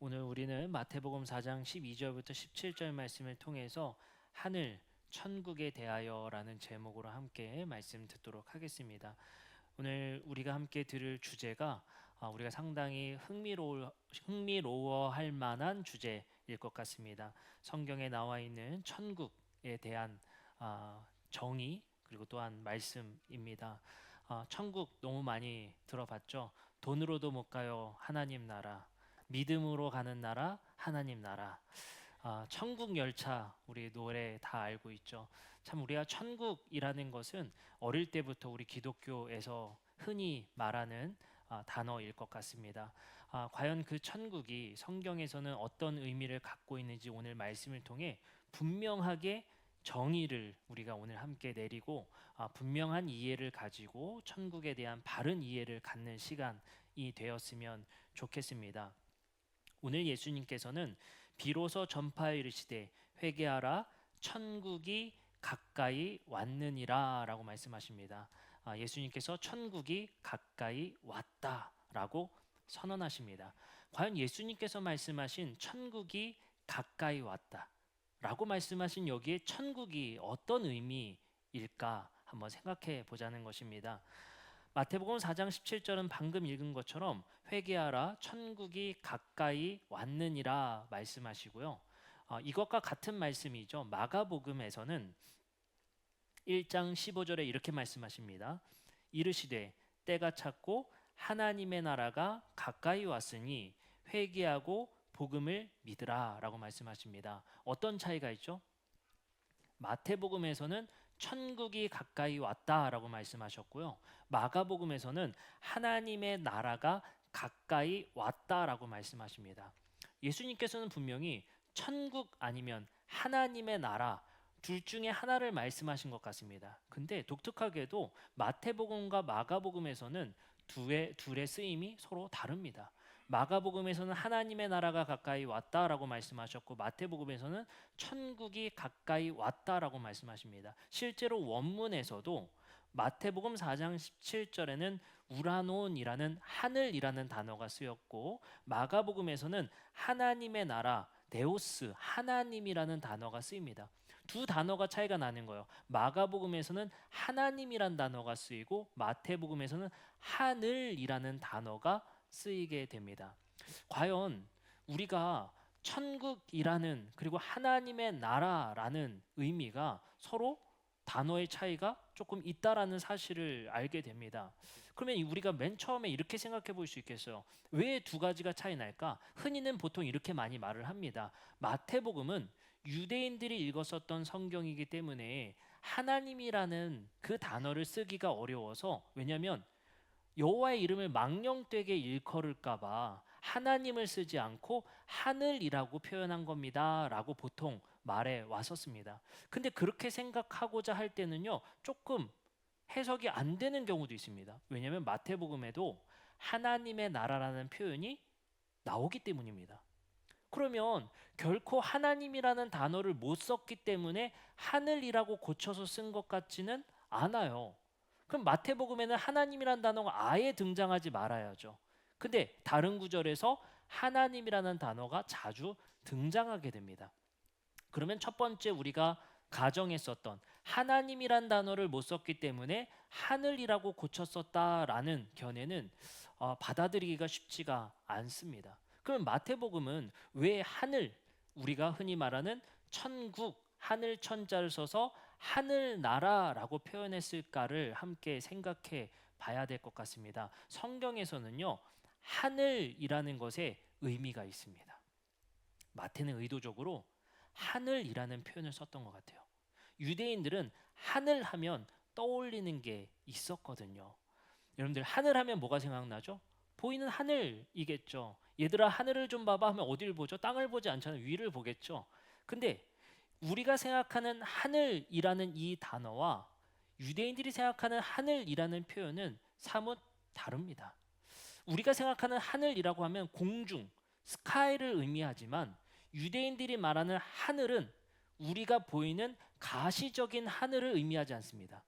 오늘 우리는 마태복음 4장 12절부터 17절 말씀을 통해서 하늘, 천국에 대하여라는 제목으로 함께 말씀 듣도록 하겠습니다. 오늘 우리가 함께 들을 주제가 우리가 상당히 흥미로워할 만한 주제일 것 같습니다. 성경에 나와 있는 천국에 대한 정의 그리고 또한 말씀입니다. 천국 너무 많이 들어봤죠. 돈으로도 못 가요. 하나님 나라. 믿음으로 가는 나라, 하나님 나라. 천국 열차 우리 노래 다 알고 있죠. 참 우리가 천국이라는 것은 어릴 때부터 우리 기독교에서 흔히 말하는 단어일 것 같습니다. 과연 그 천국이 성경에서는 어떤 의미를 갖고 있는지 오늘 말씀을 통해 분명하게 정의를 우리가 오늘 함께 내리고 분명한 이해를 가지고 천국에 대한 바른 이해를 갖는 시간이 되었으면 좋겠습니다. 오늘 예수님께서는 비로소 전파에 이르시되 회개하라 천국이 가까이 왔느니라 라고 말씀하십니다. 예수님께서 천국이 가까이 왔다라고 선언하십니다. 과연 예수님께서 말씀하신 천국이 가까이 왔다라고 말씀하신 여기에 천국이 어떤 의미일까 한번 생각해 보자는 것입니다. 마태복음 4장 17절은 방금 읽은 것처럼 회개하라 천국이 가까이 왔느니라 말씀하시고요. 이것과 같은 말씀이죠. 마가복음에서는 1장 15절에 이렇게 말씀하십니다. 이르시되 때가 찼고 하나님의 나라가 가까이 왔으니 회개하고 복음을 믿으라 라고 말씀하십니다. 어떤 차이가 있죠? 마태복음에서는 천국이 가까이 왔다라고 말씀하셨고요. 마가복음에서는 하나님의 나라가 가까이 왔다라고 말씀하십니다. 예수님께서는 분명히 천국 아니면 하나님의 나라 둘 중에 하나를 말씀하신 것 같습니다. 근데 독특하게도 마태복음과 마가복음에서는 둘의 쓰임이 서로 다릅니다. 마가복음에서는 하나님의 나라가 가까이 왔다라고 말씀하셨고 마태복음에서는 천국이 가까이 왔다라고 말씀하십니다. 실제로 원문에서도 마태복음 4장 17절에는 우라논이라는 하늘이라는 단어가 쓰였고 마가복음에서는 하나님의 나라 데오스 하나님이라는 단어가 쓰입니다. 두 단어가 차이가 나는 거예요. 마가복음에서는 하나님이란 단어가 쓰이고 마태복음에서는 하늘이라는 단어가 쓰이게 됩니다. 과연 우리가 천국이라는 그리고 하나님의 나라라는 의미가 서로 단어의 차이가 조금 있다라는 사실을 알게 됩니다. 그러면 우리가 맨 처음에 이렇게 생각해 볼 수 있겠어요. 왜 두 가지가 차이 날까? 흔히는 보통 이렇게 많이 말을 합니다. 마태복음은 유대인들이 읽었었던 성경이기 때문에 하나님이라는 그 단어를 쓰기가 어려워서 왜냐하면 여호와의 이름을 망령되게 일컬을까 봐 하나님을 쓰지 않고 하늘이라고 표현한 겁니다 라고 보통 말해 왔었습니다. 근데 그렇게 생각하고자 할 때는요 조금 해석이 안 되는 경우도 있습니다. 왜냐하면 마태복음에도 하나님의 나라라는 표현이 나오기 때문입니다. 그러면 결코 하나님이라는 단어를 못 썼기 때문에 하늘이라고 고쳐서 쓴 것 같지는 않아요. 그럼 마태복음에는 하나님이라는 단어가 아예 등장하지 말아야죠. 근데 다른 구절에서 하나님이라는 단어가 자주 등장하게 됩니다. 그러면 첫 번째 우리가 가정했었던 하나님이란 단어를 못 썼기 때문에 하늘이라고 고쳤었다라는 견해는 받아들이기가 쉽지가 않습니다. 그럼 마태복음은 왜 하늘, 우리가 흔히 말하는 천국, 하늘 천자를 써서 하늘나라라고 표현했을까를 함께 생각해 봐야 될 것 같습니다. 성경에서는요 하늘이라는 것에 의미가 있습니다. 마태는 의도적으로 하늘이라는 표현을 썼던 것 같아요. 유대인들은 하늘 하면 떠올리는 게 있었거든요. 여러분들 하늘 하면 뭐가 생각나죠? 보이는 하늘이겠죠. 얘들아 하늘을 좀 봐봐 하면 어디를 보죠? 땅을 보지 않잖아요. 위를 보겠죠. 근데 우리가 생각하는 하늘이라는 이 단어와 유대인들이 생각하는 하늘이라는 표현은 사뭇 다릅니다. 우리가 생각하는 하늘이라고 하면 공중, 스카이를 의미하지만 유대인들이 말하는 하늘은 우리가 보이는 가시적인 하늘을 의미하지 않습니다.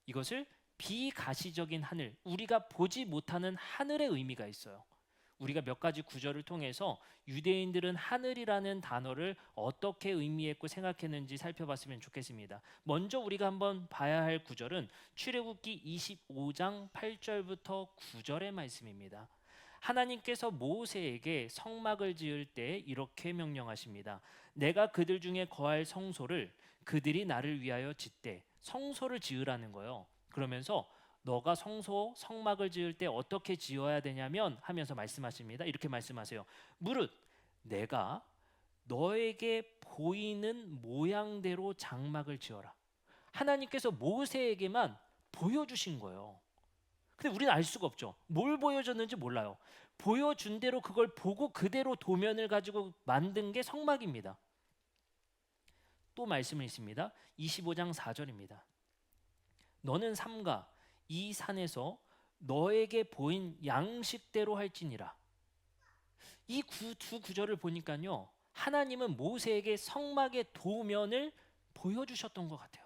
이것을 비가시적인 하늘, 우리가 보지 못하는 하늘의 의미가 있어요. 우리가 몇 가지 구절을 통해서 유대인들은 하늘이라는 단어를 어떻게 의미했고 생각했는지 살펴봤으면 좋겠습니다. 먼저 우리가 한번 봐야 할 구절은 출애굽기 25장 8절부터 9절의 말씀입니다. 하나님께서 모세에게 성막을 지을 때 이렇게 명령하십니다. 내가 그들 중에 거할 성소를 그들이 나를 위하여 짓되, 성소를 지으라는 거예요. 그러면서 너가 성막을 지을 때 어떻게 지어야 되냐면 하면서 말씀하십니다. 이렇게 말씀하세요. 무릇 내가 너에게 보이는 모양대로 장막을 지어라. 하나님께서 모세에게만 보여주신 거예요. 근데 우리는 알 수가 없죠. 뭘 보여줬는지 몰라요. 보여준 대로 그걸 보고 그대로 도면을 가지고 만든 게 성막입니다. 또 말씀이 있습니다. 25장 4절입니다. 너는 삼가 이 산에서 너에게 보인 양식대로 할지니라. 이 두 구절을 보니까요, 하나님은 모세에게 성막의 도면을 보여주셨던 것 같아요.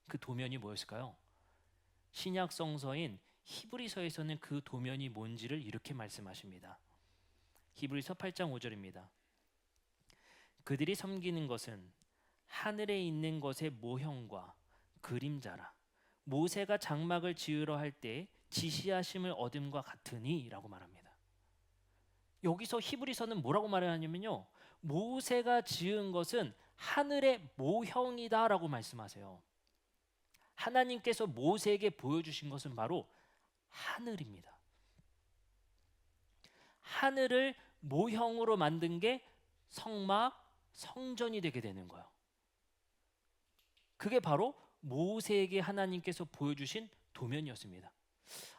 그 도면이 뭐였을까요? 신약 성서인 히브리서에서는 그 도면이 뭔지를 이렇게 말씀하십니다. 히브리서 8장 5절입니다. 그들이 섬기는 것은 하늘에 있는 것의 모형과 그림자라. 모세가 장막을 지으러 할 때 지시하심을 얻음과 같으니 라고 말합니다. 여기서 히브리서는 뭐라고 말하냐면요, 모세가 지은 것은 하늘의 모형이다 라고 말씀하세요. 하나님께서 모세에게 보여주신 것은 바로 하늘입니다. 하늘을 모형으로 만든 게 성막, 성전이 되게 되는 거예요. 그게 바로 모세에게 하나님께서 보여주신 도면이었습니다.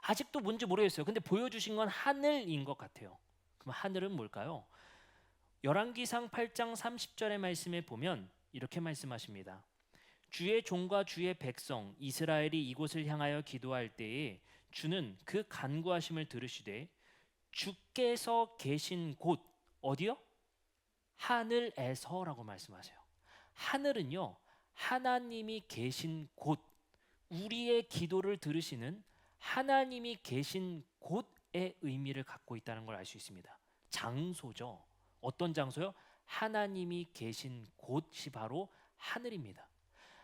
아직도 뭔지 모르겠어요. 근데 보여주신 건 하늘인 것 같아요. 그럼 하늘은 뭘까요? 열왕기상 8장 30절의 말씀에 보면 이렇게 말씀하십니다. 주의 종과 주의 백성 이스라엘이 이곳을 향하여 기도할 때에 주는 그 간구하심을 들으시되 주께서 계신 곳, 어디요? 하늘에서라고 말씀하세요. 하늘은요, 하나님이 계신 곳, 우리의 기도를 들으시는 하나님이 계신 곳의 의미를 갖고 있다는 걸 알 수 있습니다. 장소죠. 어떤 장소요? 하나님이 계신 곳이 바로 하늘입니다.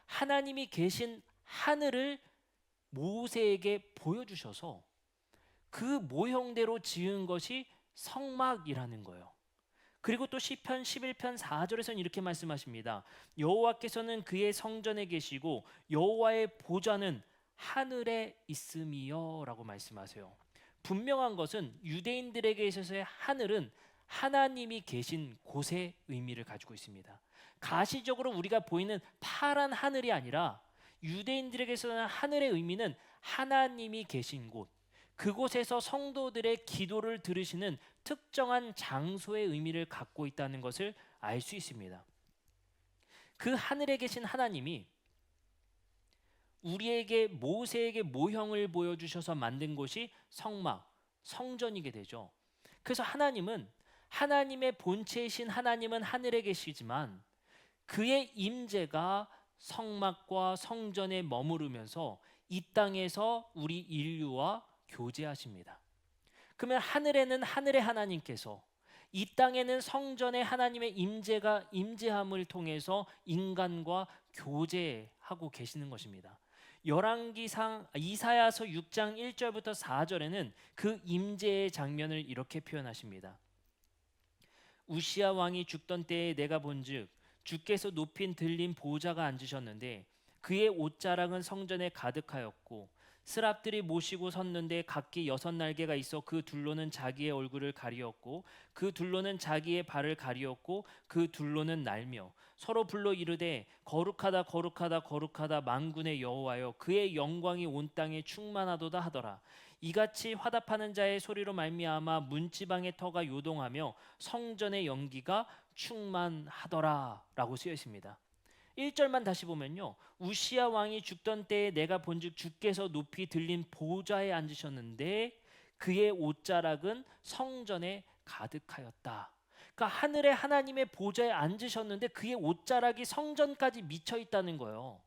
하나님이 계신 하늘을 모세에게 보여주셔서 그 모형대로 지은 것이 성막이라는 거예요. 그리고 또 시편 11편 4절에서는 이렇게 말씀하십니다. 여호와께서는 그의 성전에 계시고 여호와의 보좌는 하늘에 있음이여 라고 말씀하세요. 분명한 것은 유대인들에게 있어서의 하늘은 하나님이 계신 곳의 의미를 가지고 있습니다. 가시적으로 우리가 보이는 파란 하늘이 아니라 유대인들에게서는 하늘의 의미는 하나님이 계신 곳, 그곳에서 성도들의 기도를 들으시는 특정한 장소의 의미를 갖고 있다는 것을 알 수 있습니다. 그 하늘에 계신 하나님이 우리에게 모세에게 모형을 보여주셔서 만든 곳이 성막, 성전이게 되죠. 그래서 하나님은 하나님의 본체이신 하나님은 하늘에 계시지만 그의 임재가 성막과 성전에 머무르면서 이 땅에서 우리 인류와 교제하십니다. 그러면 하늘에는 하늘의 하나님께서, 이 땅에는 성전의 하나님의 임재함을 통해서 인간과 교제하고 계시는 것입니다. 이사야서 6장 1절부터 4절에는 그 임재의 장면을 이렇게 표현하십니다. 우시야 왕이 죽던 때에 내가 본즉 주께서 높인 들린 보좌가 앉으셨는데 그의 옷자락은 성전에 가득하였고 스랍들이 모시고 섰는데 각기 6날개가 있어 그 둘로는 자기의 얼굴을 가리었고 그 둘로는 자기의 발을 가리었고 그 둘로는 날며 서로 불러 이르되 거룩하다 거룩하다 거룩하다 만군의 여호와여 그의 영광이 온 땅에 충만하도다 하더라. 이같이 화답하는 자의 소리로 말미암아 문지방의 터가 요동하며 성전의 연기가 충만하더라 라고 쓰여 있습니다. 1절만 다시 보면요, 우시야 왕이 죽던 때에 내가 본즉 주께서 높이 들린 보좌에 앉으셨는데 그의 옷자락은 성전에 가득하였다. 그러니까 하늘에 하나님의 보좌에 앉으셨는데 그의 옷자락이 성전까지 미쳐 있다는 거예요.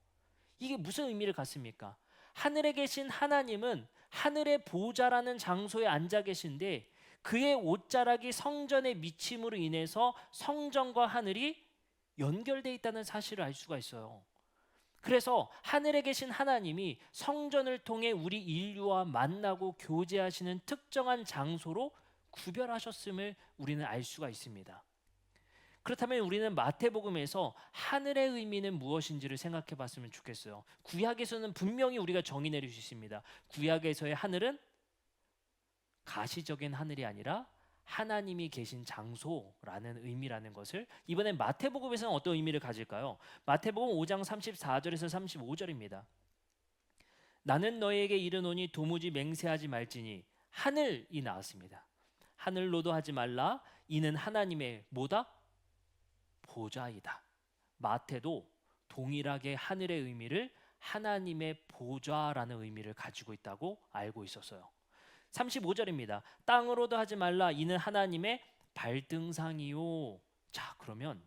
이게 무슨 의미를 갖습니까? 하늘에 계신 하나님은 하늘의 보좌라는 장소에 앉아 계신데 그의 옷자락이 성전에 미침으로 인해서 성전과 하늘이 연결되어 있다는 사실을 알 수가 있어요. 그래서 하늘에 계신 하나님이 성전을 통해 우리 인류와 만나고 교제하시는 특정한 장소로 구별하셨음을 우리는 알 수가 있습니다. 그렇다면 우리는 마태복음에서 하늘의 의미는 무엇인지를 생각해 봤으면 좋겠어요. 구약에서는 분명히 우리가 정의 내릴 수 있습니다. 구약에서의 하늘은 가시적인 하늘이 아니라 하나님이 계신 장소라는 의미라는 것을 이번엔 마태복음에서는 어떤 의미를 가질까요? 마태복음 5장 34절에서 35절입니다. 나는 너에게 이르노니 도무지 맹세하지 말지니 하늘이 나왔습니다. 하늘로도 하지 말라. 이는 하나님의 뭐다? 보좌이다. 마태도 동일하게 하늘의 의미를 하나님의 보좌라는 의미를 가지고 있다고 알고 있었어요. 35절입니다. 땅으로도 하지 말라. 이는 하나님의 발등상이요. 자, 그러면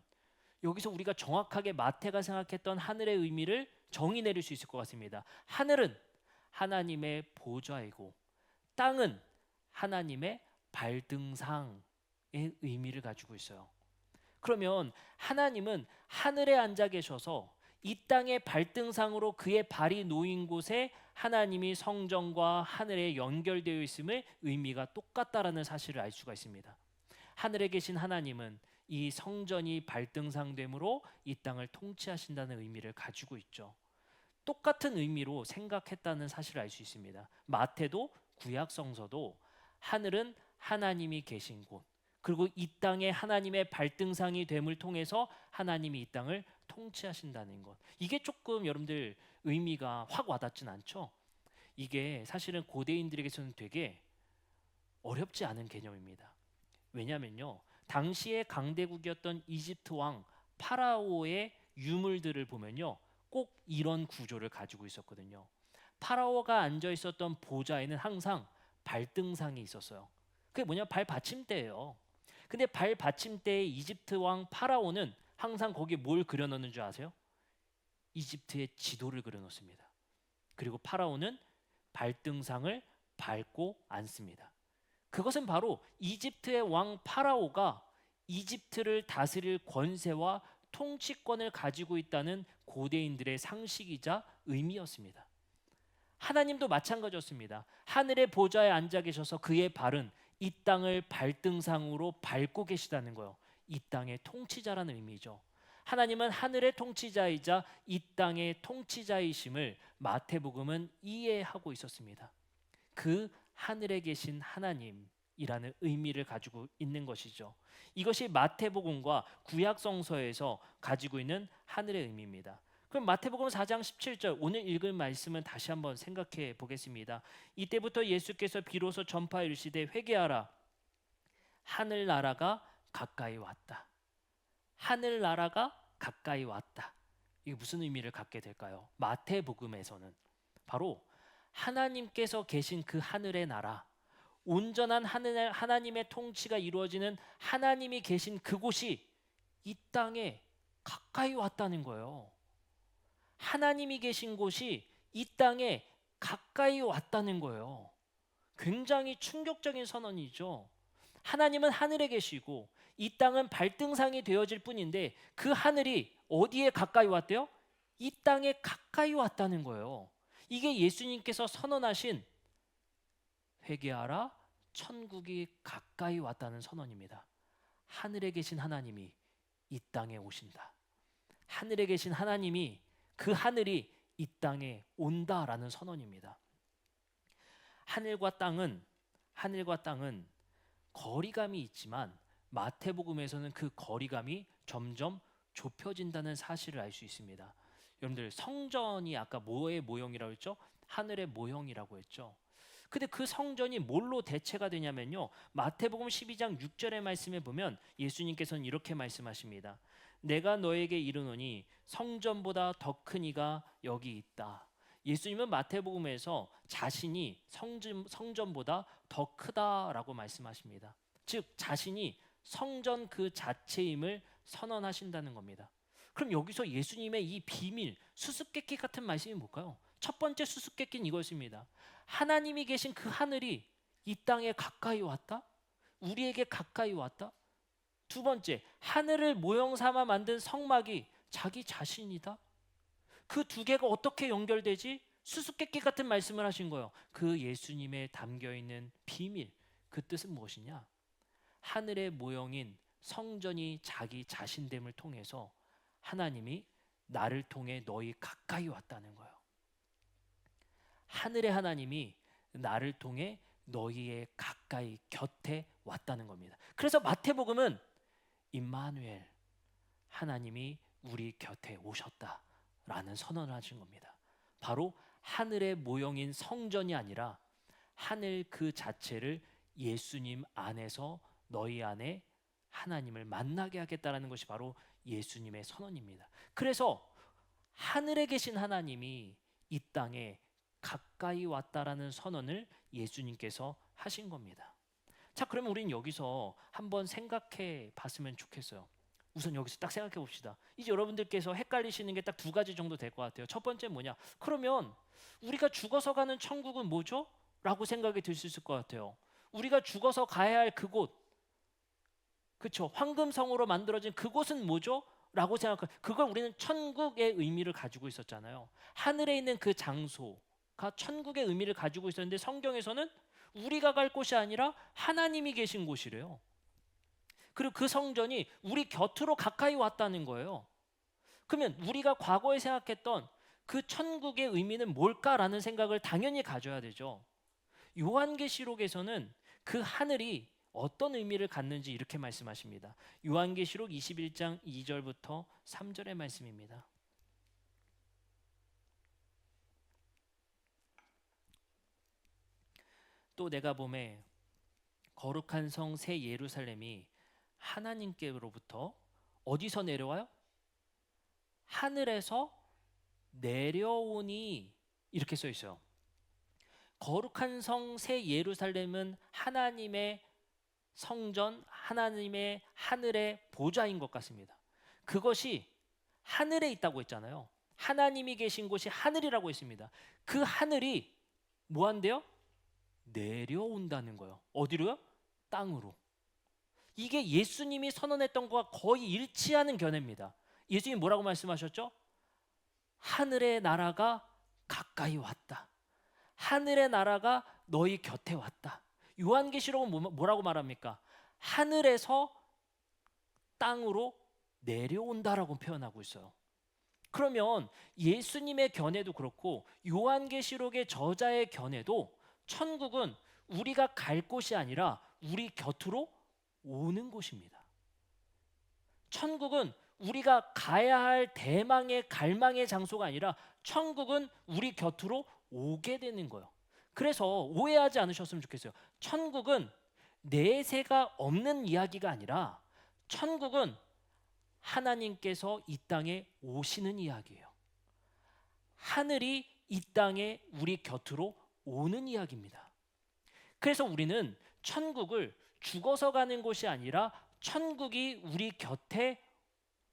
여기서 우리가 정확하게 마태가 생각했던 하늘의 의미를 정의 내릴 수 있을 것 같습니다. 하늘은 하나님의 보좌이고 땅은 하나님의 발등상의 의미를 가지고 있어요. 그러면 하나님은 하늘에 앉아 계셔서 이 땅의 발등상으로 그의 발이 놓인 곳에 하나님이 성전과 하늘에 연결되어 있음의 의미가 똑같다라는 사실을 알 수가 있습니다. 하늘에 계신 하나님은 이 성전이 발등상됨으로 이 땅을 통치하신다는 의미를 가지고 있죠. 똑같은 의미로 생각했다는 사실을 알 수 있습니다. 마태도 구약 성서도 하늘은 하나님이 계신 곳, 그리고 이 땅에 하나님의 발등상이 됨을 통해서 하나님이 이 땅을 통치하신다는 것. 이게 조금 여러분들 의미가 확 와닿진 않죠? 이게 사실은 고대인들에게서는 되게 어렵지 않은 개념입니다. 왜냐면요, 당시의 강대국이었던 이집트 왕 파라오의 유물들을 보면요, 꼭 이런 구조를 가지고 있었거든요. 파라오가 앉아 있었던 보좌에는 항상 발등상이 있었어요. 그게 뭐냐? 발 받침대예요. 근데 발 받침대에 이집트 왕 파라오는 항상 거기에 뭘 그려넣는 줄 아세요? 이집트의 지도를 그려놓습니다. 그리고 파라오는 발등상을 밟고 앉습니다. 그것은 바로 이집트의 왕 파라오가 이집트를 다스릴 권세와 통치권을 가지고 있다는 고대인들의 상식이자 의미였습니다. 하나님도 마찬가지였습니다. 하늘의 보좌에 앉아 계셔서 그의 발은 이 땅을 발등상으로 밟고 계시다는 거예요. 이 땅의 통치자라는 의미죠. 하나님은 하늘의 통치자이자 이 땅의 통치자이심을 마태복음은 이해하고 있었습니다. 그 하늘에 계신 하나님이라는 의미를 가지고 있는 것이죠. 이것이 마태복음과 구약성서에서 가지고 있는 하늘의 의미입니다. 그럼 마태복음 4장 17절 오늘 읽을 말씀은 다시 한번 생각해 보겠습니다. 이때부터 예수께서 비로소 전파하여 이르시되 회개하라. 하늘나라가 가까이 왔다. 하늘나라가 가까이 왔다. 이게 무슨 의미를 갖게 될까요? 마태복음에서는 바로 하나님께서 계신 그 하늘의 나라, 온전한 하나님의 통치가 이루어지는 하나님이 계신 그곳이 이 땅에 가까이 왔다는 거예요. 하나님이 계신 곳이 이 땅에 가까이 왔다는 거예요. 굉장히 충격적인 선언이죠. 하나님은 하늘에 계시고 이 땅은 발등상이 되어질 뿐인데 그 하늘이 어디에 가까이 왔대요? 이 땅에 가까이 왔다는 거예요. 이게 예수님께서 선언하신 회개하라 천국이 가까이 왔다는 선언입니다. 하늘에 계신 하나님이 이 땅에 오신다. 하늘에 계신 하나님이 그 하늘이 이 땅에 온다라는 선언입니다. 하늘과 땅은 거리감이 있지만 마태복음에서는 그 거리감이 점점 좁혀진다는 사실을 알 수 있습니다. 여러분들 성전이 아까 뭐의 모형이라고 했죠? 하늘의 모형이라고 했죠. 근데 그 성전이 뭘로 대체가 되냐면요, 마태복음 12장 6절의 말씀에 보면 예수님께서는 이렇게 말씀하십니다. 내가 너에게 이르노니 성전보다 더 큰 이가 여기 있다. 예수님은 마태복음에서 자신이 성전보다 더 크다라고 말씀하십니다. 즉 자신이 성전 그 자체임을 선언하신다는 겁니다. 그럼 여기서 예수님의 이 비밀, 수수께끼 같은 말씀이 뭘까요? 첫 번째 수수께끼는 이것입니다. 하나님이 계신 그 하늘이 이 땅에 가까이 왔다? 우리에게 가까이 왔다. 두 번째, 하늘을 모형 삼아 만든 성막이 자기 자신이다. 그 두 개가 어떻게 연결되지? 수수께끼 같은 말씀을 하신 거예요. 그 예수님에 담겨 있는 비밀, 그 뜻은 무엇이냐? 하늘의 모형인 성전이 자기 자신됨을 통해서 하나님이 나를 통해 너희 가까이 왔다는 거예요. 하늘의 하나님이 나를 통해 너희의 가까이 곁에 왔다는 겁니다. 그래서 마태복음은 임마누엘, 하나님이 우리 곁에 오셨다라는 선언을 하신 겁니다. 바로 하늘의 모형인 성전이 아니라 하늘 그 자체를 예수님 안에서 너희 안에 하나님을 만나게 하겠다라는 것이 바로 예수님의 선언입니다. 그래서 하늘에 계신 하나님이 이 땅에 가까이 왔다라는 선언을 예수님께서 하신 겁니다. 자, 그러면 우리는 여기서 한번 생각해 봤으면 좋겠어요. 우선 여기서 딱 생각해 봅시다. 이제 여러분들께서 헷갈리시는 게 딱 두 가지 정도 될 것 같아요. 첫 번째 뭐냐? 그러면 우리가 죽어서 가는 천국은 뭐죠? 라고 생각이 들 수 있을 것 같아요. 우리가 죽어서 가야 할 그곳, 그렇죠? 황금성으로 만들어진 그곳은 뭐죠? 라고 생각할, 그걸 우리는 천국의 의미를 가지고 있었잖아요. 하늘에 있는 그 장소가 천국의 의미를 가지고 있었는데 성경에서는 우리가 갈 곳이 아니라 하나님이 계신 곳이래요. 그리고 그 성전이 우리 곁으로 가까이 왔다는 거예요. 그러면 우리가 과거에 생각했던 그 천국의 의미는 뭘까라는 생각을 당연히 가져야 되죠. 요한계시록에서는 그 하늘이 어떤 의미를 갖는지 이렇게 말씀하십니다. 요한계시록 21장 2절부터 3절의 말씀입니다. 또 내가 보매 거룩한 성 새 예루살렘이 하나님께로부터 어디서 내려와요? 하늘에서 내려오니, 이렇게 써 있어요. 거룩한 성 새 예루살렘은 하나님의 성전, 하나님의 하늘의 보좌인 것 같습니다. 그것이 하늘에 있다고 했잖아요. 하나님이 계신 곳이 하늘이라고 했습니다. 그 하늘이 뭐 한대요? 내려온다는 거예요. 어디로요? 땅으로. 이게 예수님이 선언했던 것과 거의 일치하는 견해입니다. 예수님 뭐라고 말씀하셨죠? 하늘의 나라가 가까이 왔다. 하늘의 나라가 너희 곁에 왔다. 요한계시록은 뭐라고 말합니까? 하늘에서 땅으로 내려온다라고 표현하고 있어요. 그러면 예수님의 견해도 그렇고 요한계시록의 저자의 견해도 천국은 우리가 갈 곳이 아니라 우리 곁으로 오는 곳입니다. 천국은 우리가 가야 할 대망의 갈망의 장소가 아니라 천국은 우리 곁으로 오게 되는 거예요. 그래서 오해하지 않으셨으면 좋겠어요. 천국은 내세가 없는 이야기가 아니라 천국은 하나님께서 이 땅에 오시는 이야기예요. 하늘이 이 땅에 우리 곁으로 오는 이야기입니다. 그래서 우리는 천국을 죽어서 가는 곳이 아니라 천국이 우리 곁에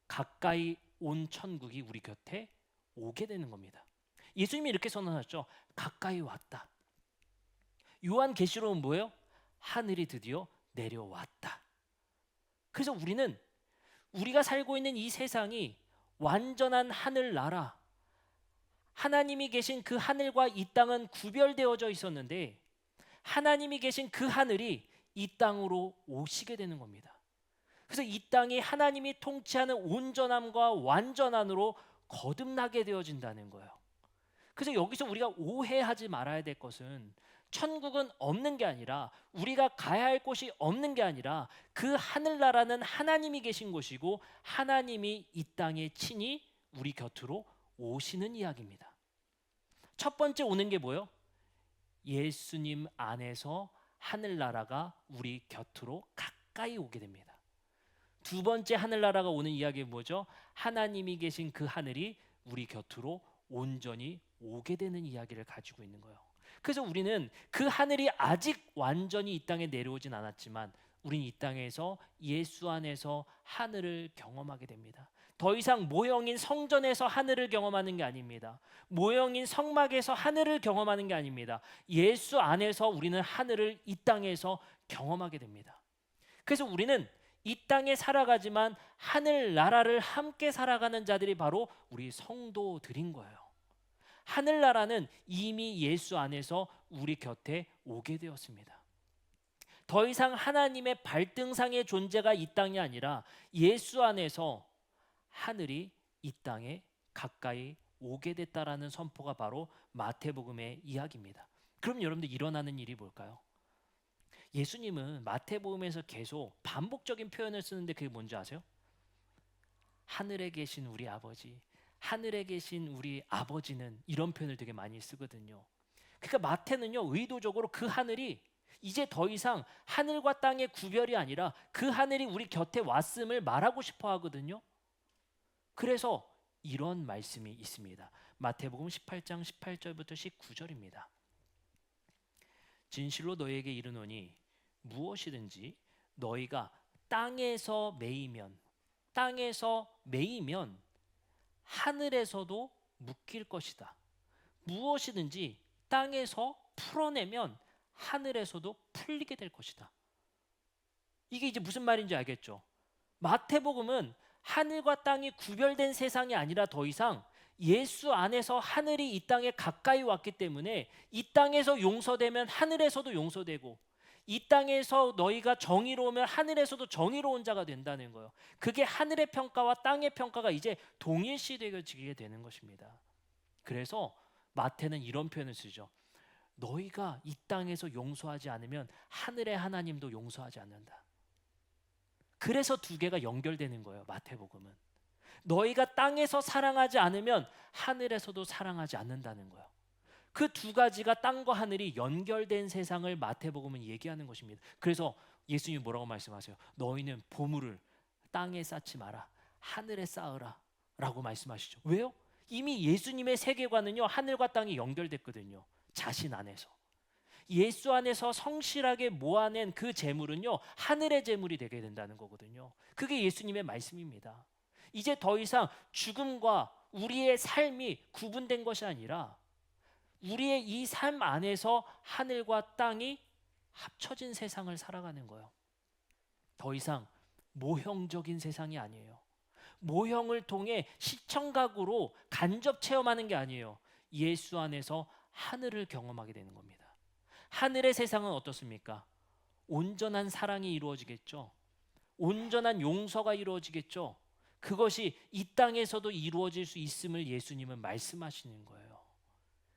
가까이 온 천국이 우리 곁에 오게 되는 겁니다. 예수님이 이렇게 선언하셨죠. 가까이 왔다. 요한계시록은 뭐예요? 하늘이 드디어 내려왔다. 그래서 우리는 우리가 살고 있는 이 세상이 완전한 하늘나라, 하나님이 계신 그 하늘과 이 땅은 구별되어져 있었는데 하나님이 계신 그 하늘이 이 땅으로 오시게 되는 겁니다. 그래서 이 땅이 하나님이 통치하는 온전함과 완전함으로 거듭나게 되어진다는 거예요. 그래서 여기서 우리가 오해하지 말아야 될 것은 천국은 없는 게 아니라 우리가 가야 할 곳이 없는 게 아니라 그 하늘나라는 하나님이 계신 곳이고 하나님이 이 땅에 친히 우리 곁으로 오시는 이야기입니다. 첫 번째 오는 게 뭐예요? 예수님 안에서 하늘나라가 우리 곁으로 가까이 오게 됩니다. 두 번째 하늘나라가 오는 이야기는 뭐죠? 하나님이 계신 그 하늘이 우리 곁으로 온전히 오게 되는 이야기를 가지고 있는 거예요. 그래서 우리는 그 하늘이 아직 완전히 이 땅에 내려오진 않았지만 우리는 이 땅에서 예수 안에서 하늘을 경험하게 됩니다. 더 이상 모형인 성전에서 하늘을 경험하는 게 아닙니다. 모형인 성막에서 하늘을 경험하는 게 아닙니다. 예수 안에서 우리는 하늘을 이 땅에서 경험하게 됩니다. 그래서 우리는 이 땅에 살아가지만 하늘나라를 함께 살아가는 자들이 바로 우리 성도들인 거예요. 하늘나라는 이미 예수 안에서 우리 곁에 오게 되었습니다. 더 이상 하나님의 발등상의 존재가 이 땅이 아니라 예수 안에서 하늘이 이 땅에 가까이 오게 됐다라는 선포가 바로 마태복음의 이야기입니다. 그럼 여러분들 일어나는 일이 뭘까요? 예수님은 마태복음에서 계속 반복적인 표현을 쓰는데 그게 뭔지 아세요? 하늘에 계신 우리 아버지, 하늘에 계신 우리 아버지는, 이런 표현을 되게 많이 쓰거든요. 그러니까 마태는요, 의도적으로 그 하늘이 이제 더 이상 하늘과 땅의 구별이 아니라 그 하늘이 우리 곁에 왔음을 말하고 싶어 하거든요. 그래서 이런 말씀이 있습니다. 마태복음 18장 18절부터 19절입니다. 진실로 너희에게 이르노니 무엇이든지 너희가 땅에서 매이면 하늘에서도 묶일 것이다. 무엇이든지 땅에서 풀어내면 하늘에서도 풀리게 될 것이다. 이게 이제 무슨 말인지 알겠죠? 마태복음은 하늘과 땅이 구별된 세상이 아니라 더 이상 예수 안에서 하늘이 이 땅에 가까이 왔기 때문에 이 땅에서 용서되면 하늘에서도 용서되고, 이 땅에서 너희가 정의로우면 하늘에서도 정의로운 자가 된다는 거예요. 그게 하늘의 평가와 땅의 평가가 이제 동일시되어지게 되는 것입니다. 그래서 마태는 이런 표현을 쓰죠. 너희가 이 땅에서 용서하지 않으면 하늘의 하나님도 용서하지 않는다. 그래서 두 개가 연결되는 거예요. 마태복음은 너희가 땅에서 사랑하지 않으면 하늘에서도 사랑하지 않는다는 거예요. 그 두 가지가 땅과 하늘이 연결된 세상을 마태복음은 얘기하는 것입니다. 그래서 예수님이 뭐라고 말씀하세요? 너희는 보물을 땅에 쌓지 마라, 하늘에 쌓으라 라고 말씀하시죠. 왜요? 이미 예수님의 세계관은요, 하늘과 땅이 연결됐거든요. 자신 안에서. 예수 안에서 성실하게 모아낸 그 재물은요, 하늘의 재물이 되게 된다는 거거든요. 그게 예수님의 말씀입니다. 이제 더 이상 죽음과 우리의 삶이 구분된 것이 아니라 우리의 이 삶 안에서 하늘과 땅이 합쳐진 세상을 살아가는 거예요. 더 이상 모형적인 세상이 아니에요. 모형을 통해 시청각으로 간접 체험하는 게 아니에요. 예수 안에서 하늘을 경험하게 되는 겁니다. 하늘의 세상은 어떻습니까? 온전한 사랑이 이루어지겠죠. 온전한 용서가 이루어지겠죠. 그것이 이 땅에서도 이루어질 수 있음을 예수님은 말씀하시는 거예요.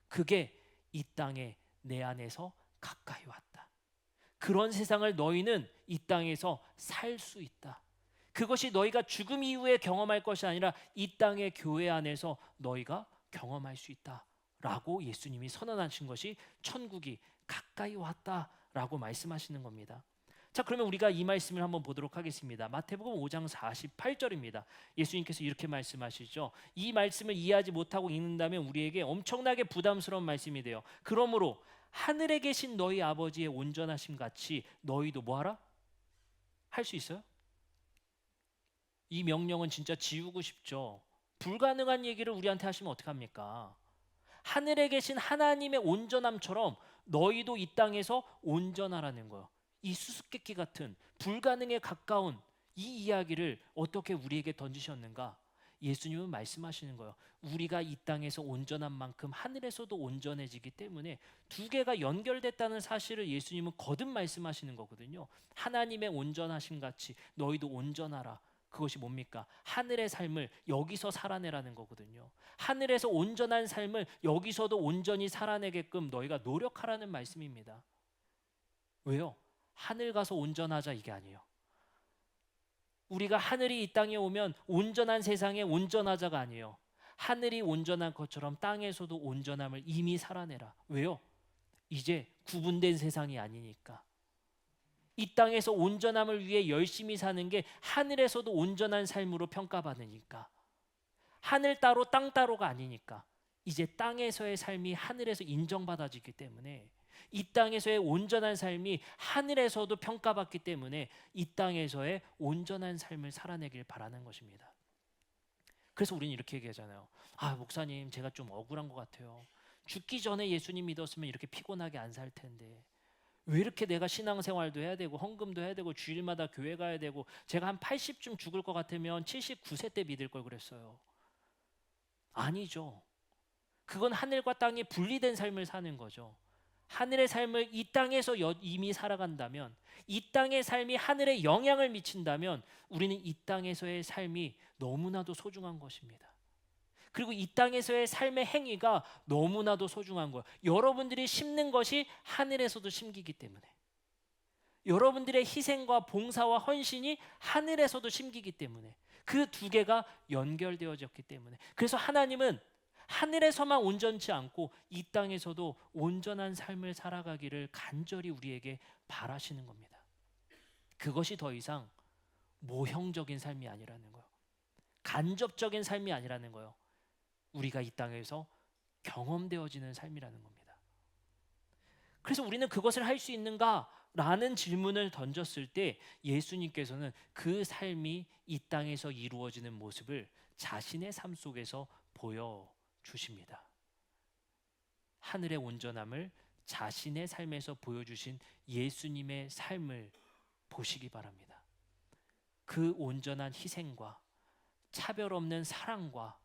그게 이 땅에 내 안에서 가까이 왔다. 그런 세상을 너희는 이 땅에서 살 수 있다. 그것이 너희가 죽음 이후에 경험할 것이 아니라 이 땅의 교회 안에서 너희가 경험할 수 있다 라고 예수님이 선언하신 것이 천국이 가까이 왔다라고 말씀하시는 겁니다. 자, 그러면 우리가 이 말씀을 한번 보도록 하겠습니다. 마태복음 5장 48절입니다. 예수님께서 이렇게 말씀하시죠. 이 말씀을 이해하지 못하고 읽는다면 우리에게 엄청나게 부담스러운 말씀이 돼요. 그러므로 하늘에 계신 너희 아버지의 온전하심 같이 너희도 뭐하라? 할 수 있어요? 이 명령은 진짜 지우고 싶죠. 불가능한 얘기를 우리한테 하시면 어떡합니까? 하늘에 계신 하나님의 온전함처럼 너희도 이 땅에서 온전하라는 거예요. 이 수수께끼 같은 불가능에 가까운 이 이야기를 어떻게 우리에게 던지셨는가? 예수님은 말씀하시는 거예요. 우리가 이 땅에서 온전한 만큼 하늘에서도 온전해지기 때문에 두 개가 연결됐다는 사실을 예수님은 거듭 말씀하시는 거거든요. 하나님의 온전하심 같이 너희도 온전하라. 그것이 뭡니까? 하늘의 삶을 여기서 살아내라는 거거든요. 하늘에서 온전한 삶을 여기서도 온전히 살아내게끔 너희가 노력하라는 말씀입니다. 왜요? 하늘 가서 온전하자 이게 아니에요. 우리가 하늘이 이 땅에 오면 온전한 세상에 온전하자가 아니에요. 하늘이 온전한 것처럼 땅에서도 온전함을 이미 살아내라. 왜요? 이제 구분된 세상이 아니니까. 이 땅에서 온전함을 위해 열심히 사는 게 하늘에서도 온전한 삶으로 평가받으니까. 하늘 따로 땅 따로가 아니니까. 이제 땅에서의 삶이 하늘에서 인정받아지기 때문에 이 땅에서의 온전한 삶이 하늘에서도 평가받기 때문에 이 땅에서의 온전한 삶을 살아내길 바라는 것입니다. 그래서 우리는 이렇게 얘기하잖아요. 아, 목사님, 제가 좀 억울한 것 같아요. 죽기 전에 예수님 믿었으면 이렇게 피곤하게 안 살 텐데. 왜 이렇게 내가 신앙생활도 해야 되고 헌금도 해야 되고 주일마다 교회 가야 되고 제가 한 80쯤 죽을 것 같으면 79세 때 믿을 걸 그랬어요. 아니죠. 그건 하늘과 땅이 분리된 삶을 사는 거죠. 하늘의 삶을 이 땅에서 이미 살아간다면, 이 땅의 삶이 하늘에 영향을 미친다면 우리는 이 땅에서의 삶이 너무나도 소중한 것입니다. 그리고 이 땅에서의 삶의 행위가 너무나도 소중한 거예요. 여러분들이 심는 것이 하늘에서도 심기기 때문에, 여러분들의 희생과 봉사와 헌신이 하늘에서도 심기기 때문에, 그 두 개가 연결되어졌기 때문에, 그래서 하나님은 하늘에서만 온전치 않고 이 땅에서도 온전한 삶을 살아가기를 간절히 우리에게 바라시는 겁니다. 그것이 더 이상 모형적인 삶이 아니라는 거예요. 간접적인 삶이 아니라는 거예요. 우리가 이 땅에서 경험되어지는 삶이라는 겁니다. 그래서 우리는 그것을 할 수 있는가? 라는 질문을 던졌을 때 예수님께서는 그 삶이 이 땅에서 이루어지는 모습을 자신의 삶 속에서 보여주십니다. 하늘의 온전함을 자신의 삶에서 보여주신 예수님의 삶을 보시기 바랍니다. 그 온전한 희생과 차별 없는 사랑과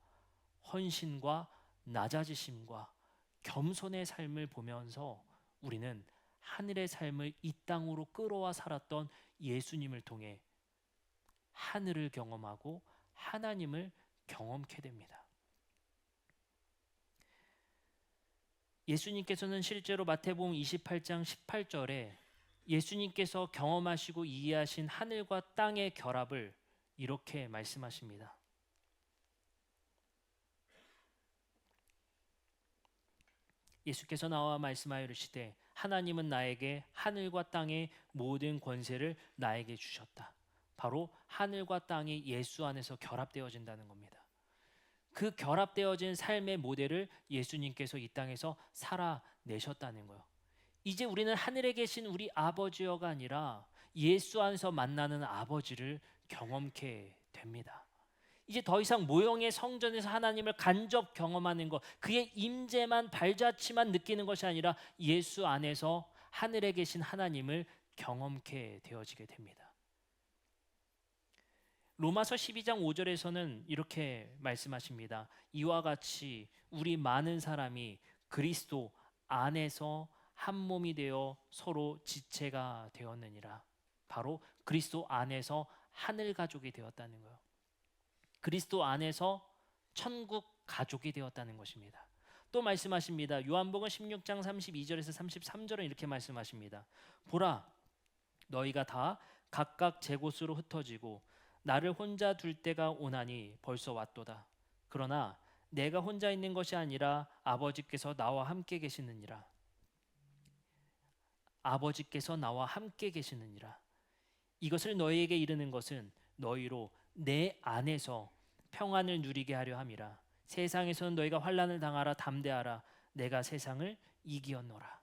헌신과 낮아지심과 겸손의 삶을 보면서 우리는 하늘의 삶을 이 땅으로 끌어와 살았던 예수님을 통해 하늘을 경험하고 하나님을 경험케 됩니다. 예수님께서는 실제로 마태복음 28장 18절에 예수님께서 경험하시고 이해하신 하늘과 땅의 결합을 이렇게 말씀하십니다. 예수께서 나와 말씀하여 이르시되 하나님은 나에게 하늘과 땅의 모든 권세를 나에게 주셨다. 바로 하늘과 땅이 예수 안에서 결합되어진다는 겁니다. 그 결합되어진 삶의 모델을 예수님께서 이 땅에서 살아내셨다는 거예요. 이제 우리는 하늘에 계신 우리 아버지여가 아니라 예수 안에서 만나는 아버지를 경험케 됩니다. 이제 더 이상 모형의 성전에서 하나님을 간접 경험하는 것, 그의 임재만 발자취만 느끼는 것이 아니라 예수 안에서 하늘에 계신 하나님을 경험케 되어지게 됩니다. 로마서 12장 5절에서는 이렇게 말씀하십니다. 이와 같이 우리 많은 사람이 그리스도 안에서 한 몸이 되어 서로 지체가 되었느니라. 바로 그리스도 안에서 하늘 가족이 되었다는 거예요. 그리스도 안에서 천국 가족이 되었다는 것입니다. 또 말씀하십니다. 요한복음 16장 32절에서 33절은 이렇게 말씀하십니다. 보라, 너희가 다 각각 제 곳으로 흩어지고 나를 혼자 둘 때가 오나니 벌써 왔도다. 그러나 내가 혼자 있는 것이 아니라 아버지께서 나와 함께 계시느니라. 아버지께서 나와 함께 계시느니라. 이것을 너희에게 이르는 것은 너희로 내 안에서 평안을 누리게 하려 함이라. 세상에서는 너희가 환난을 당하라. 담대하라. 내가 세상을 이기었노라.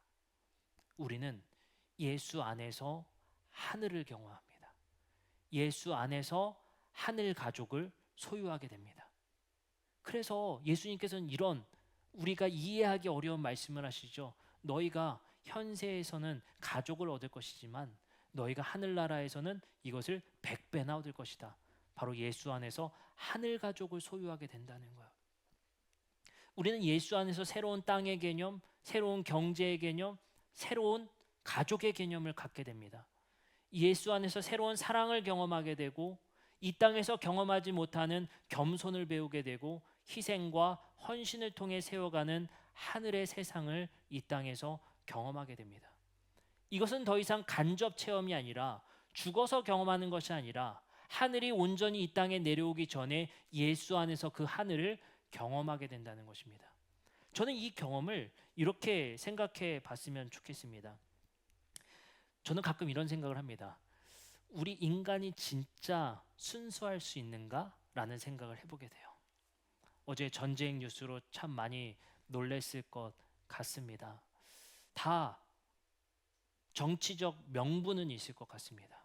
우리는 예수 안에서 하늘을 경험합니다. 예수 안에서 하늘 가족을 소유하게 됩니다. 그래서 예수님께서는 이런 우리가 이해하기 어려운 말씀을 하시죠. 너희가 현세에서는 가족을 얻을 것이지만 너희가 하늘나라에서는 이것을 100배나 얻을 것이다. 바로 예수 안에서 하늘 가족을 소유하게 된다는 거예요. 우리는 예수 안에서 새로운 땅의 개념, 새로운 경제의 개념, 새로운 가족의 개념을 갖게 됩니다. 예수 안에서 새로운 사랑을 경험하게 되고 이 땅에서 경험하지 못하는 겸손을 배우게 되고 희생과 헌신을 통해 세워가는 하늘의 세상을 이 땅에서 경험하게 됩니다. 이것은 더 이상 간접 체험이 아니라 죽어서 경험하는 것이 아니라 하늘이 온전히 이 땅에 내려오기 전에 예수 안에서 그 하늘을 경험하게 된다는 것입니다. 저는 이 경험을 이렇게 생각해 봤으면 좋겠습니다. 저는 가끔 이런 생각을 합니다. 우리 인간이 진짜 순수할 수 있는가? 라는 생각을 해보게 돼요. 어제 전쟁 뉴스로 참 많이 놀랐을 것 같습니다. 다 정치적 명분은 있을 것 같습니다.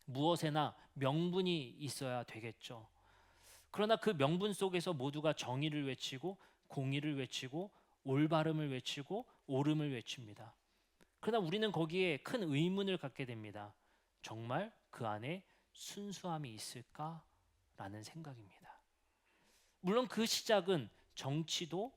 무엇에나 명분이 있어야 되겠죠. 그러나 그 명분 속에서 모두가 정의를 외치고 공의를 외치고 올바름을 외치고 옳음을 외칩니다. 그러나 우리는 거기에 큰 의문을 갖게 됩니다. 정말 그 안에 순수함이 있을까라는 생각입니다. 물론 그 시작은 정치도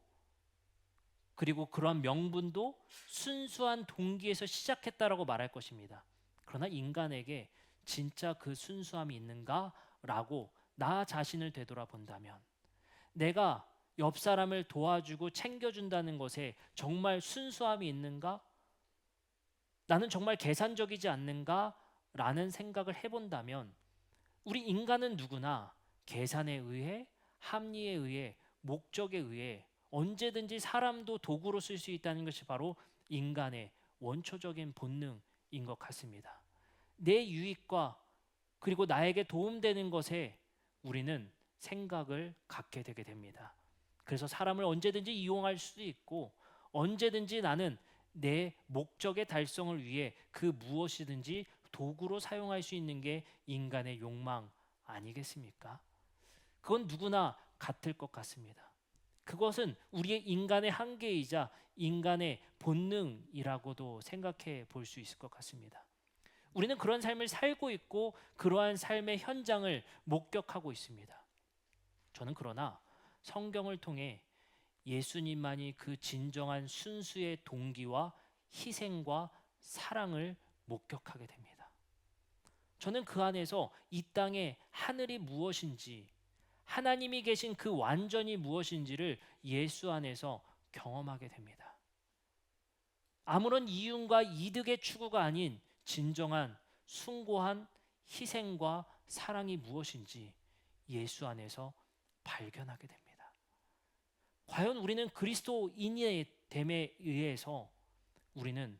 그리고 그러한 명분도 순수한 동기에서 시작했다라고 말할 것입니다. 그러나 인간에게 진짜 그 순수함이 있는가라고 나 자신을 되돌아본다면, 내가 옆 사람을 도와주고 챙겨준다는 것에 정말 순수함이 있는가? 나는 정말 계산적이지 않는가? 라는 생각을 해본다면, 우리 인간은 누구나 계산에 의해, 합리에 의해, 목적에 의해 언제든지 사람도 도구로 쓸 수 있다는 것이 바로 인간의 원초적인 본능인 것 같습니다. 내 유익과 그리고 나에게 도움되는 것에 우리는 생각을 갖게 되게 됩니다. 그래서 사람을 언제든지 이용할 수도 있고, 언제든지 나는 내 목적의 달성을 위해 그 무엇이든지 도구로 사용할 수 있는 게 인간의 욕망 아니겠습니까? 그건 누구나 같을 것 같습니다. 그것은 우리의 인간의 한계이자 인간의 본능이라고도 생각해 볼 수 있을 것 같습니다. 우리는 그런 삶을 살고 있고 그러한 삶의 현장을 목격하고 있습니다. 저는 그러나 성경을 통해 예수님만이 그 진정한 순수의 동기와 희생과 사랑을 목격하게 됩니다. 저는 그 안에서 이 땅의 하늘이 무엇인지, 하나님이 계신 그 완전이 무엇인지를 예수 안에서 경험하게 됩니다. 아무런 이윤과 이득의 추구가 아닌 진정한 숭고한 희생과 사랑이 무엇인지 예수 안에서 발견하게 됩니다. 과연 우리는 그리스도인의 됨에 의해서 우리는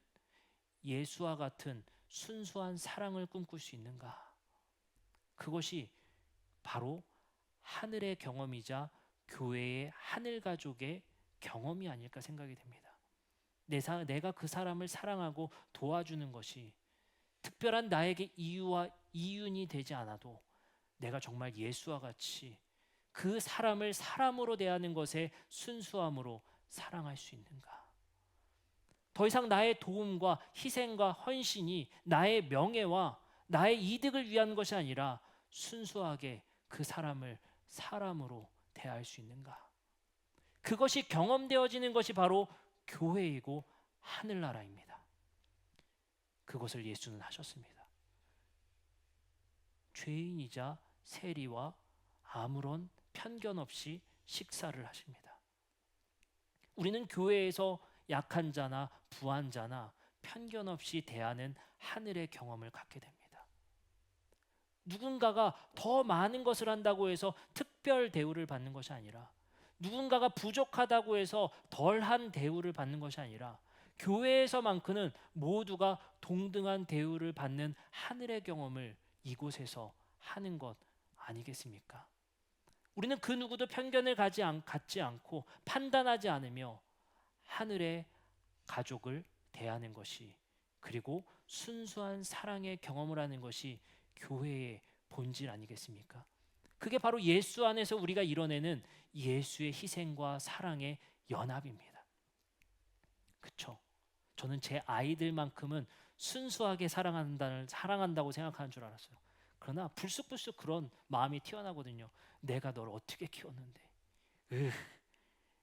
예수와 같은 순수한 사랑을 꿈꿀 수 있는가? 그것이 바로 하늘의 경험이자 교회의 하늘 가족의 경험이 아닐까 생각이 됩니다. 내가 그 사람을 사랑하고 도와주는 것이 특별한 나에게 이유와 이윤이 되지 않아도 내가 정말 예수와 같이 그 사람을 사람으로 대하는 것에 순수함으로 사랑할 수 있는가? 더 이상 나의 도움과 희생과 헌신이 나의 명예와 나의 이득을 위한 것이 아니라 순수하게 그 사람을 사람으로 대할 수 있는가? 그것이 경험되어지는 것이 바로 교회이고 하늘나라입니다. 그것을 예수는 하셨습니다. 죄인이자 세리와 아무런 편견 없이 식사를 하십니다. 우리는 교회에서 약한 자나 부한 자나 편견 없이 대하는 하늘의 경험을 갖게 됩니다. 누군가가 더 많은 것을 한다고 해서 특별 대우를 받는 것이 아니라, 누군가가 부족하다고 해서 덜한 대우를 받는 것이 아니라, 교회에서만큼은 모두가 동등한 대우를 받는 하늘의 경험을 이곳에서 하는 것 아니겠습니까? 우리는 그 누구도 편견을 갖지 않고 판단하지 않으며 하늘의 가족을 대하는 것이, 그리고 순수한 사랑의 경험을 하는 것이 교회의 본질 아니겠습니까? 그게 바로 예수 안에서 우리가 이뤄내는 예수의 희생과 사랑의 연합입니다. 그렇죠? 저는 제 아이들만큼은 순수하게 사랑한다고 생각하는 줄 알았어요. 그러나 불쑥불쑥 그런 마음이 튀어나거든요. 내가 널 어떻게 키웠는데,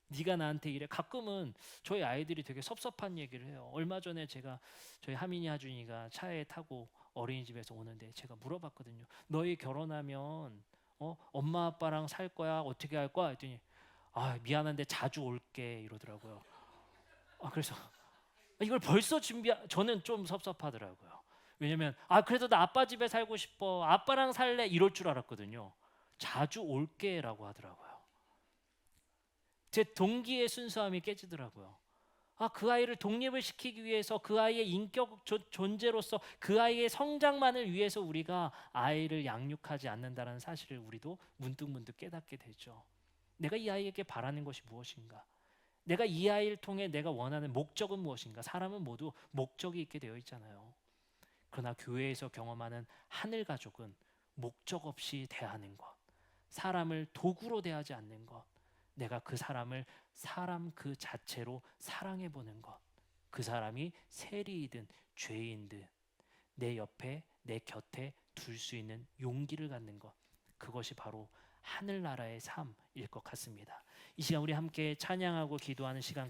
네가 나한테 이래. 가끔은 저희 아이들이 되게 섭섭한 얘기를 해요. 얼마 전에 제가 저희 하민이 하준이가 차에 타고 어린이집에서 오는데 제가 물어봤거든요. 너희 결혼하면 엄마 아빠랑 살 거야? 어떻게 할 거야? 했더니 미안한데 자주 올게 이러더라고요. 그래서 이걸 벌써 저는 좀 섭섭하더라고요. 왜냐면 그래도 나 아빠 집에 살고 싶어, 아빠랑 살래 이럴 줄 알았거든요. 자주 올게라고 하더라고요. 제 동기의 순수함이 깨지더라고요. 그 아이를 독립을 시키기 위해서, 그 아이의 인격 존재로서 그 아이의 성장만을 위해서 우리가 아이를 양육하지 않는다는 사실을 우리도 문득문득 깨닫게 되죠. 내가 이 아이에게 바라는 것이 무엇인가? 내가 이 아이를 통해 내가 원하는 목적은 무엇인가? 사람은 모두 목적이 있게 되어 있잖아요. 그러나 교회에서 경험하는 하늘 가족은 목적 없이 대하는 것, 사람을 도구로 대하지 않는 것, 내가 그 사람을 사람 그 자체로 사랑해 보는 것, 그 사람이 세리이든 죄인든 내 옆에 내 곁에 둘 수 있는 용기를 갖는 것, 그것이 바로 하늘나라의 삶일 것 같습니다. 이 시간 우리 함께 찬양하고 기도하는 시간